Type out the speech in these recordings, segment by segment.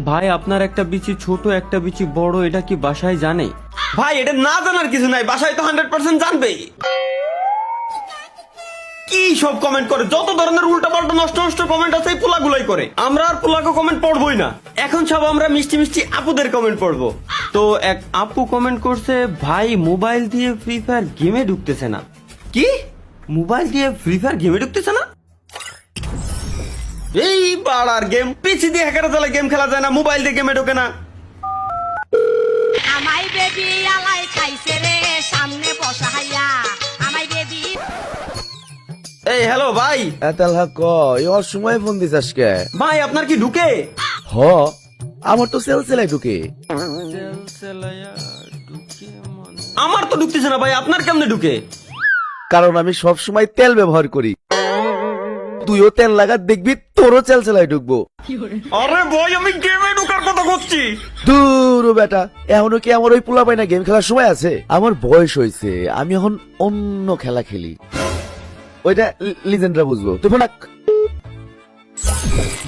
ভাই আপনার একটা বিচি ছোট একটা বিচি বড়, এটা কি বাসায় জানে? ভাই এটা না জানার কিছু নাই, বাসায় তো 100% জানবেই। কি সব কমেন্ট করে, যত ধরনের উল্টা পাল্টা নষ্ট নষ্ট কমেন্ট আছে এই পোলাগুলাই করে। আমরা আর পোলাকে কমেন্ট পড়বই না, এখন সব আমরা মিষ্টি মিষ্টি আপুদের কমেন্ট পড়বো। তো এক আপু কমেন্ট করছে, ভাই মোবাইল দিয়ে ফ্রি ফায়ার গেমে ঢুকতেছে না। কি মোবাইল দিয়ে ফ্রি ফায়ার গেমে ঢুকতেছে না? এই পাড়ার গেম, পিসি দিয়ে হ্যাকারে চালে গেম খেলা যায় না, মোবাইল দিয়ে গেমে ঢোকে না। আমাই বেবি আলাই খাইছে রে সামনে বসাইয়া আমাই বেবি। এই হ্যালো ভাই। এতাল হাক এই অসময়ে ফোন দিস আজকে। ভাই আপনার কি ঢুকে? হ, আমার তো সেলসেলাই ঢুকে। আমার তো ঢুকতেছে না ভাই, আপনার কেমনে ঢুকে? কারণ আমি সব সময় তেল ব্যবহার করি। তুইও তেল লাগা, দেখবি তোরও সেলসেলাই ঢুকবো। আরে ভাই আমি গেমে ঢোকার কথা করছি। দূর বেটা, এখনো কি আমার ওই পোলা পাইনা গেম খেলার সময় আছে? আমার বয়স হয়েছে, আমি এখন অন্য খেলা খেলি। ওইটা লিজেন্ডরা বুঝবো। তুই ফোন রাখ।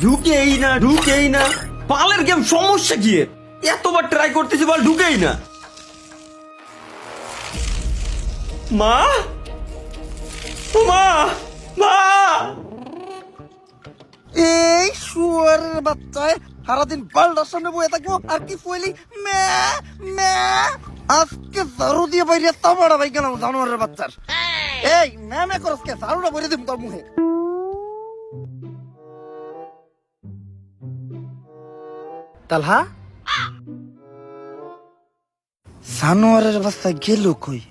ঢুকেই না ঢুকেই না, পালের গেম সমস্যা কি এর? এতবার ট্রাই করতেছি বল ঢুকেই না। মা মা মা এই শুয়ারের বাচ্চায় সারাদিন বালটার সামনে বয়ে থাকবো আর কি ফইলি মে মে আজকে ঝাড়ু দিয়ে বাইরে তামাড়া ভাই গেলাম জানোয়ারের বাচ্চার। এই মে মে করস কে, ঝাড়ুটা বইরে দিম তোর মুখে। তালহা জানোয়ারের বাচ্চা গেল কই?